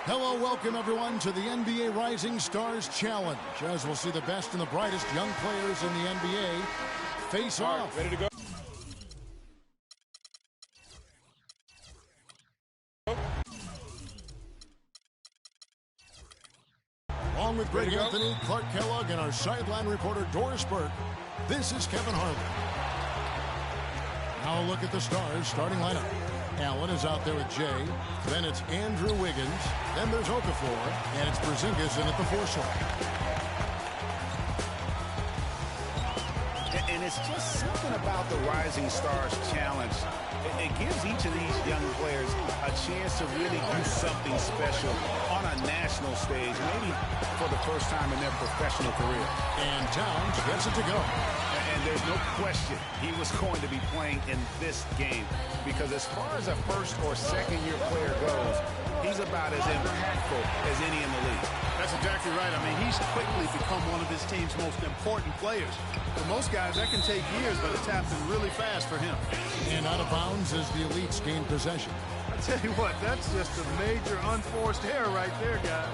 Hello, welcome everyone to the NBA Rising Stars Challenge, as we'll see the best and the brightest young players in the NBA face off. Ready to go? Along with Greg Anthony, Clark Kellogg, and our sideline reporter Doris Burke, this is Kevin Harlan. Now a look at the Stars starting lineup. Allen is out there with Jay. Then it's Andrew Wiggins. Then there's Okafor. And it's Porzingis in at the 4 slot. And it's just something about the Rising Stars Challenge. It gives each of these young players a chance to really do something special on a national stage, maybe for the first time in their professional career. And Towns gets it to go. And there's no question he was going to be playing in this game, because as far as a first or second year player goes, he's about as impactful as any in the league. That's exactly right. I mean, he's quickly become one of his team's most important players. For most guys, that can take years, but it's happened really fast for him. And out of bounds as the Elites gain possession. I tell you what, that's just a major unforced error right there, guys.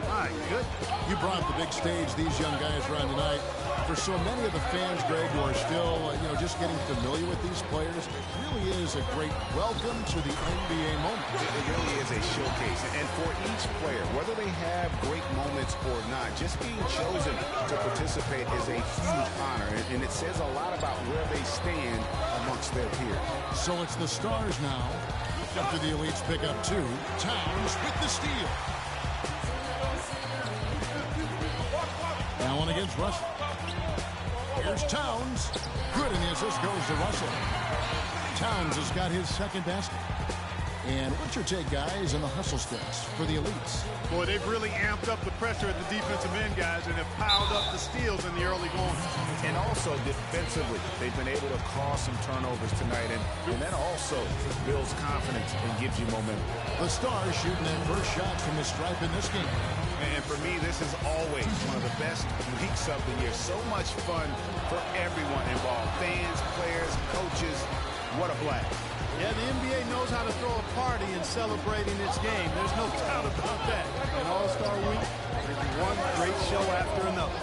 My goodness. You brought up the big stage these young guys are on tonight. For so many of the fans, Greg, who are still, just getting familiar with these players, it really is a great welcome to the NBA moment. It really is a showcase. And for each player, whether they have great moments or not, just being chosen to participate is a huge honor. And it says a lot about where they stand amongst their peers. So it's the Stars now. After the Elites pick up 2, Towns with the steal. Now on against Russell. Here's Towns. Good, and the assist goes to Russell. Towns has got his second basket. And what's your take, guys, on the hustle stats for the Elites? Boy, they've really amped up the pressure at the defensive end, guys, and have piled up the steals in the early going. And also defensively, they've been able to cause some turnovers tonight, and that also builds confidence and gives you momentum. The Stars shooting that first shot from the stripe in this game. And for me, this is always one of the best weeks of the year. So much fun for everyone involved. Fans, players, coaches. What a blast. Yeah, the NBA knows how to throw a party in celebrating its game. There's no doubt about that. And All-Star Week is one great show after another.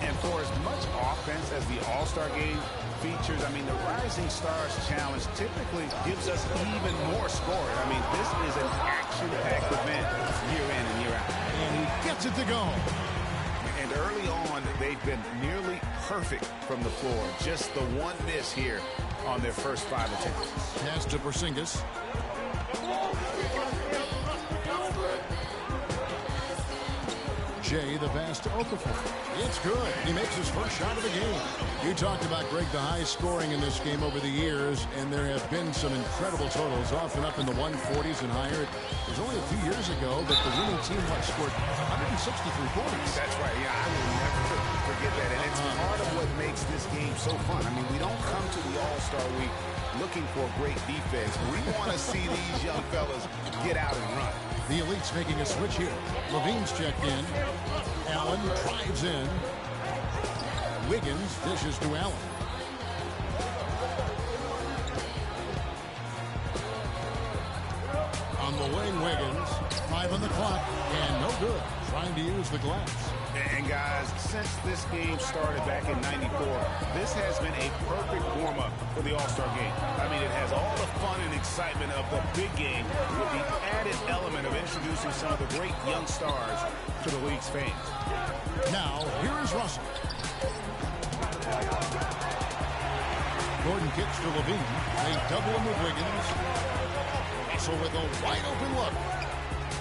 And for as much offense as the All-Star game features, I mean, the Rising Stars Challenge typically gives us even more scoring. I mean, this is an action-packed event year in and year out. And he gets it to go. And early on, they've been nearly perfect from the floor. Just the one miss here on their first 5 attempts. Pass to Porzingis. Jay, the pass to Okafor. It's good. He makes his first shot of the game. You talked about, Greg, the high scoring in this game over the years, and there have been some incredible totals, often up in the 140s and higher. It was only a few years ago that the winning team scored 163 points. That's right. Yeah, I will never forget that. And it's part of what makes this game so fun. I mean, we don't come to the All-Star Week looking for great defense. We want to see these young fellas get out and run. The Elites making a switch here. Levine's checked in. Allen drives in. Wiggins dishes to Allen. On the wing, Wiggins. 5 on the clock, and no good. Trying to use the glass. And guys, since this game started back in '94, this has been a perfect warm-up for the All-Star game. I mean, it has all the fun and excitement of the big game with the added element of introducing some of the great young stars to the league's fans. Now, here is Russell. Gordon kicks to Levine. They double him with Wiggins. Russell with a wide-open look.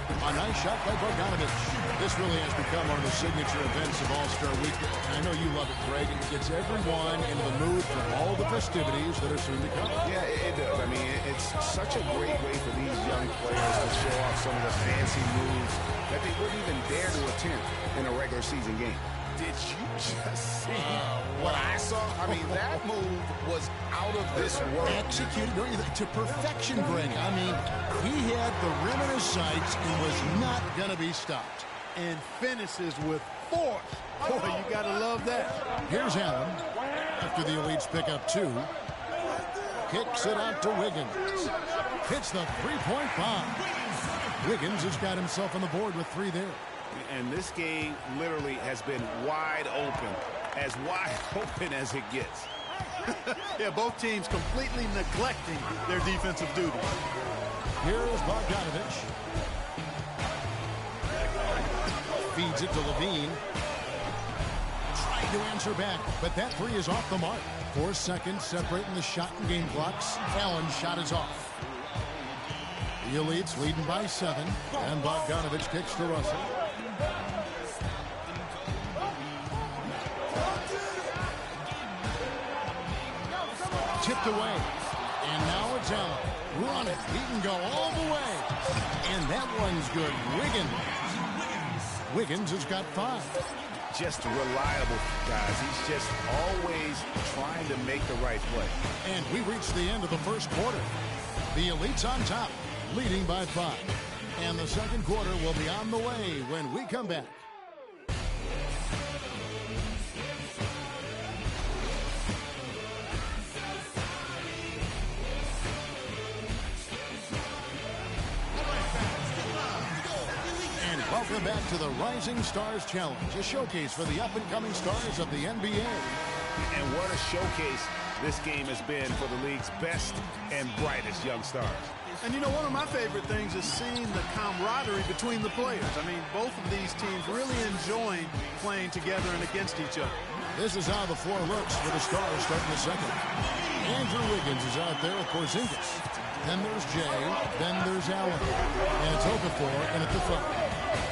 A nice shot by Bogdanovich. This really has become one of the signature events of All-Star Week. I know you love it, Greg. It gets everyone into the mood for all the festivities that are soon to come. Yeah, it does. I mean, it's such a great way for these young players to show off some of the fancy moves that they wouldn't even dare to attempt in a regular season game. Did you just see what I saw? I mean, that move was out of this world. Executed, don't you think, to perfection, Greg. I mean, he had the rim in his sights and was not going to be stopped. And finishes with force. Boy, you got to love that. Here's Allen. After the Elites pick up 2. Kicks it out to Wiggins. hits the three-point bomb. Wiggins has got himself on the board with 3 there. And this game literally has been wide open as it gets. Yeah, both teams completely neglecting their defensive duty. Here's Bogdanovich. Feeds it to Levine. Trying to answer back, but that 3 is off the mark. 4 seconds separating the shot and game clocks. Allen's shot is off. The Elites leading by 7, and Bogdanovich kicks to Russell. Tipped away, and now it's Allen. Run it. He can go all the way, and that one's good. Wiggins has got 5. Just reliable, guys. He's just always trying to make the right play. And we reached the end of the first quarter. The Elites on top, leading by 5. And the second quarter will be on the way when we come back. Welcome back to the Rising Stars Challenge, a showcase for the up-and-coming stars of the NBA. And what a showcase this game has been for the league's best and brightest young stars. And you know, one of my favorite things is seeing the camaraderie between the players. I mean, both of these teams really enjoying playing together and against each other. This is how the floor looks for the Stars starting the second. Andrew Wiggins is out there with Porzingis. Then there's Jay. Then there's Allen. And it's Okafor and at the front.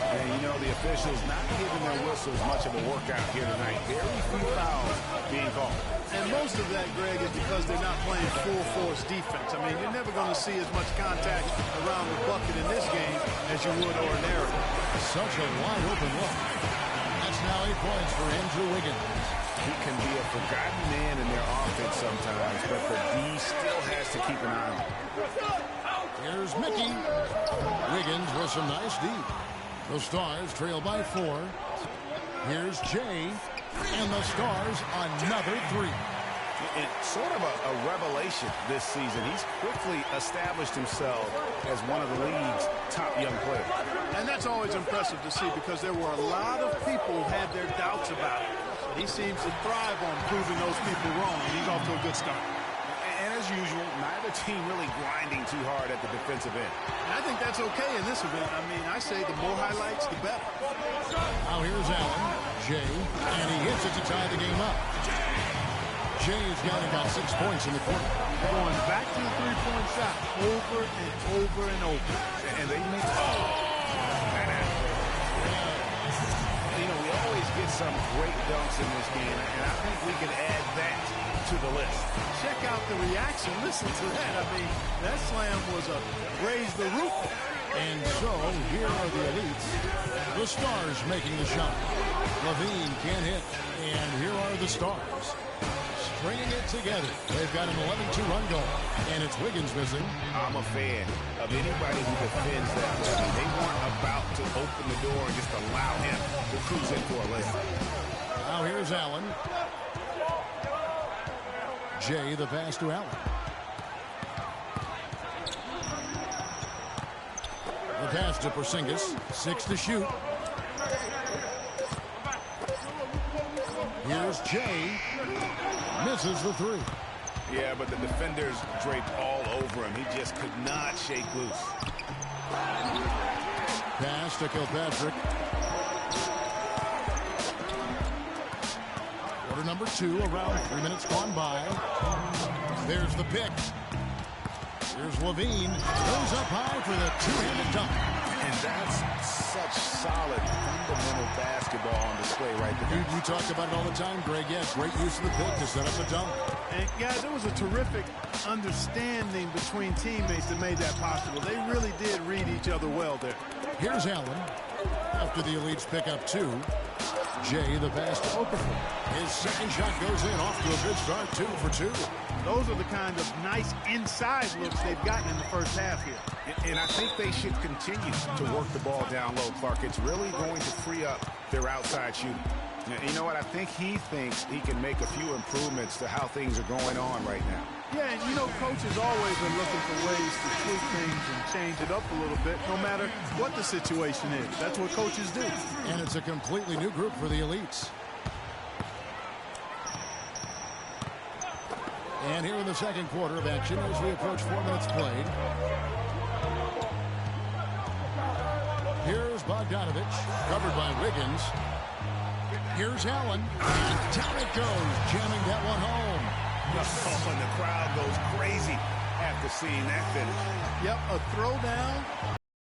And you know, the officials not giving their whistles much of a workout here tonight. Very few fouls being called. And most of that, Greg, is because they're not playing full force defense. I mean, you're never going to see as much contact around the bucket in this game as you would ordinarily. Such a wide open look. That's now 8 points for Andrew Wiggins. He can be a forgotten man in their offense sometimes, but the D still has to keep an eye on him. Here's Mickey. Wiggins with some nice D. The Stars trail by 4. Here's Jay. And the Stars another 3. It's sort of a revelation this season. He's quickly established himself as one of the league's top young players. And that's always impressive to see because there were a lot of people who had their doubts about it. He seems to thrive on proving those people wrong, and he's off to a good start. And as usual, neither team really grinding too hard at the defensive end. And I think that's okay in this event. I mean, I say the more highlights, the better. Now here's Allen. Jay, and he hits it to tie the game up. Jay's got about 6 points in the quarter. They're going back to the three-point shot over and over and over. And they make you know, we always get some great dunks in this game, and I think we can add that to the list. Check out the reaction. Listen to that. I mean, that slam was a raise the roof. And so, here are the Elites. The Stars making the shot. Levine can't hit. And here are the Stars. Stringing it together. They've got an 11-2 run goal. And it's Wiggins missing. I'm a fan of anybody who defends that way. They weren't about to open the door and just allow him to cruise in for a layup. Now here's Allen. Jay, the pass to Allen. The pass to Porzingis. 6 to shoot. Here's Jay. Misses the 3. Yeah, but the defenders draped all over him. He just could not shake loose. Pass to Kilpatrick. Quarter number 2, around 3 minutes gone by. There's the pick. Here's Levine. Goes up high for the two-handed dunk. And that's such solid, fundamental basketball on display right there. You talk about it all the time, Greg. Yeah, great use of the pick to set up the dunk. And, guys, it was a terrific understanding between teammates that made that possible. They really did read each other well there. Here's Allen. After the Elites pick up 2. Jay, the pass to Okafor. His second shot goes in, off to a good start, 2 for 2. Those are the kind of nice inside looks they've gotten in the first half here. And I think they should continue to work the ball down low, Clark. It's really going to free up their outside shooting. You know what? I think he thinks he can make a few improvements to how things are going on right now. Yeah, and you know, coaches always are looking for ways to tweak things and change it up a little bit, no matter what the situation is. That's what coaches do. And it's a completely new group for the elites. And here in the second quarter of action as we approach 4 minutes played. Here's Bogdanovich, covered by Wiggins. Here's Allen. And down it goes, jamming that one home. Oh, and the crowd goes crazy after seeing that finish. Yep, a throwdown.